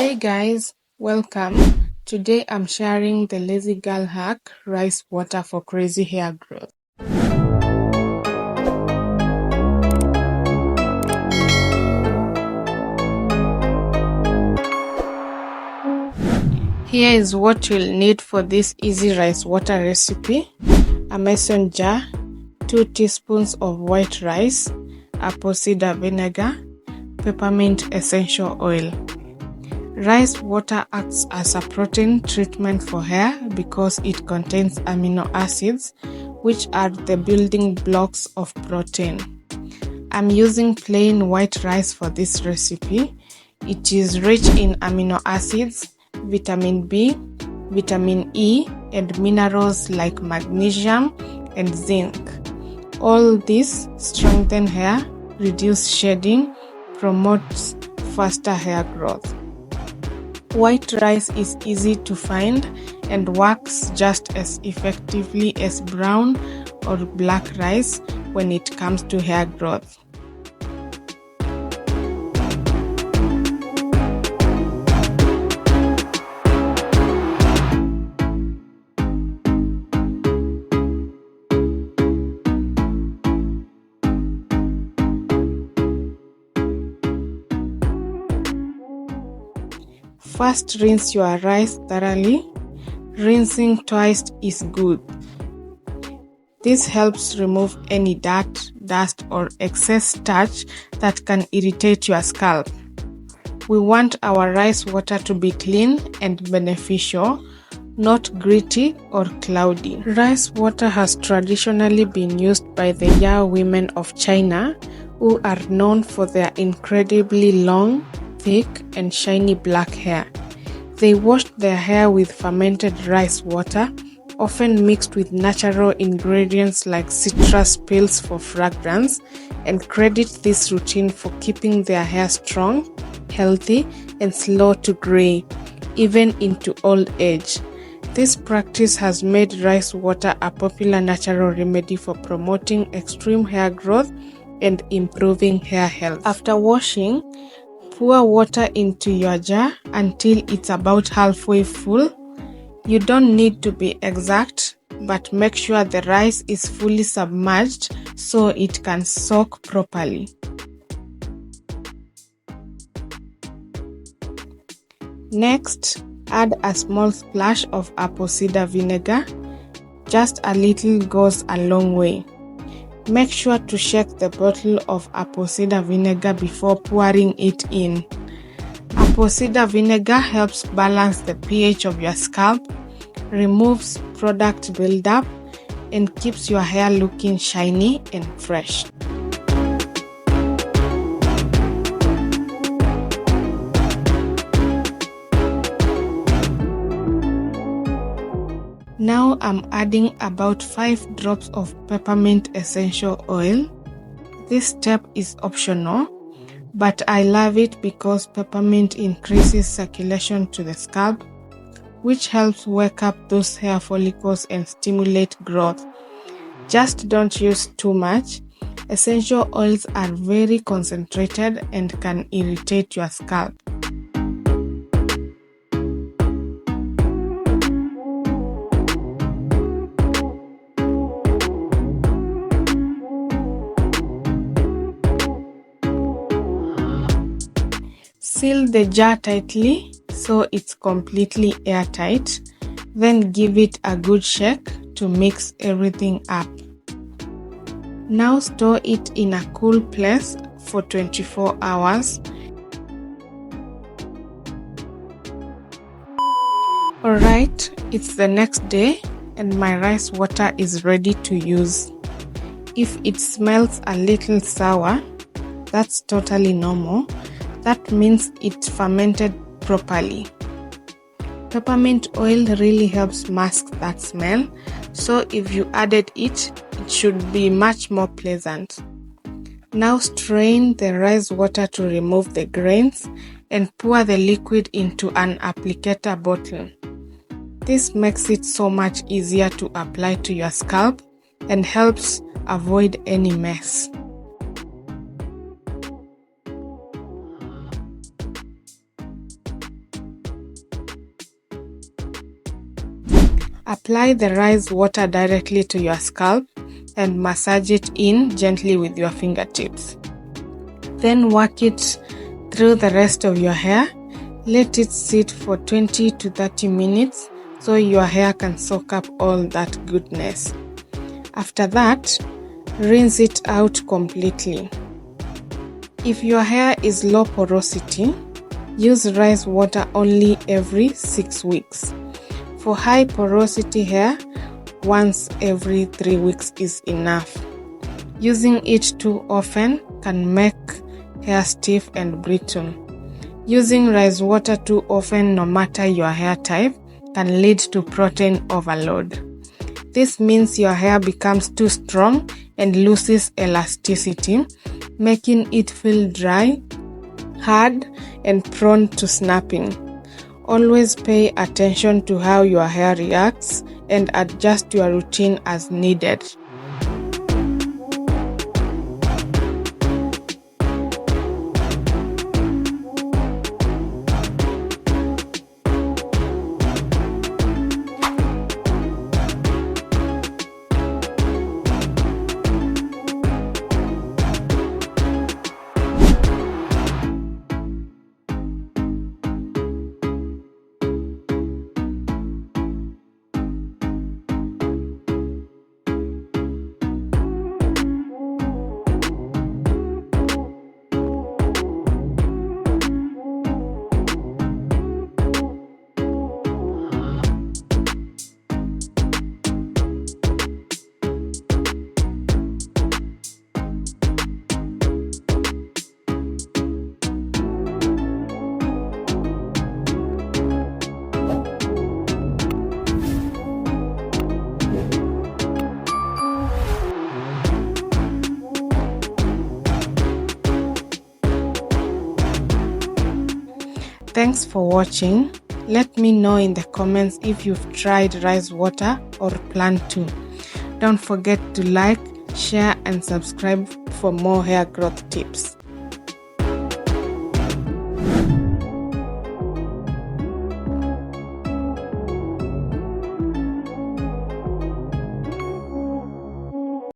Hey guys, welcome. Today I'm sharing the lazy girl hack, rice water for crazy hair growth. Here is what you'll need for this easy rice water recipe: a mason jar, 2 teaspoons of white rice, apple cider vinegar, peppermint essential oil. Rice water acts as a protein treatment for hair because it contains amino acids, which are the building blocks of protein. I'm using plain white rice for this recipe. It is rich in amino acids, vitamin B, vitamin E, and minerals like magnesium and zinc. All this strengthen hair, reduce shedding, promotes faster hair growth. White rice is easy to find and works just as effectively as brown or black rice when it comes to hair growth. First, rinse your rice thoroughly. Rinsing twice is good. This helps remove any dirt, dust, or excess starch that can irritate your scalp. We want our rice water to be clean and beneficial, not gritty or cloudy. Rice water has traditionally been used by the Yao women of China, who are known for their incredibly long, thick, and shiny black hair. They washed their hair with fermented rice water, often mixed with natural ingredients like citrus pills for fragrance, and credit this routine for keeping their hair strong, healthy, and slow to gray, even into old age. This practice has made rice water a popular natural remedy for promoting extreme hair growth and improving hair health. After washing, pour water into your jar until it's about halfway full. You don't need to be exact, but make sure the rice is fully submerged so it can soak properly. Next, add a small splash of apple cider vinegar. Just a little goes a long way. Make sure to shake the bottle of apple cider vinegar before pouring it in. Apple cider vinegar helps balance the pH of your scalp, removes product buildup, and keeps your hair looking shiny and fresh. Now I'm adding about 5 drops of peppermint essential oil. This step is optional, but I love it because peppermint increases circulation to the scalp, which helps wake up those hair follicles and stimulate growth. Just don't use too much. Essential oils are very concentrated and can irritate your scalp. Seal the jar tightly so it's completely airtight, then give it a good shake to mix everything up. Now store it in a cool place for 24 hours. Alright, it's the next day and my rice water is ready to use. If it smells a little sour, that's totally normal. That means it fermented properly. Peppermint oil really helps mask that smell, so if you added it, it should be much more pleasant. Now strain the rice water to remove the grains and pour the liquid into an applicator bottle. This makes it so much easier to apply to your scalp and helps avoid any mess. Apply the rice water directly to your scalp and massage it in gently with your fingertips. Then work it through the rest of your hair. Let it sit for 20 to 30 minutes so your hair can soak up all that goodness. After that, rinse it out completely. If your hair is low porosity, use rice water only every 6 weeks. For high porosity hair, once every 3 weeks is enough. Using it too often can make hair stiff and brittle. Using rice water too often, no matter your hair type, can lead to protein overload. This means your hair becomes too strong and loses elasticity, making it feel dry, hard, and prone to snapping. Always pay attention to how your hair reacts and adjust your routine as needed. Thanks for watching. Let me know in the comments if you've tried rice water or plan to. Don't forget to like, share and subscribe for more hair growth tips.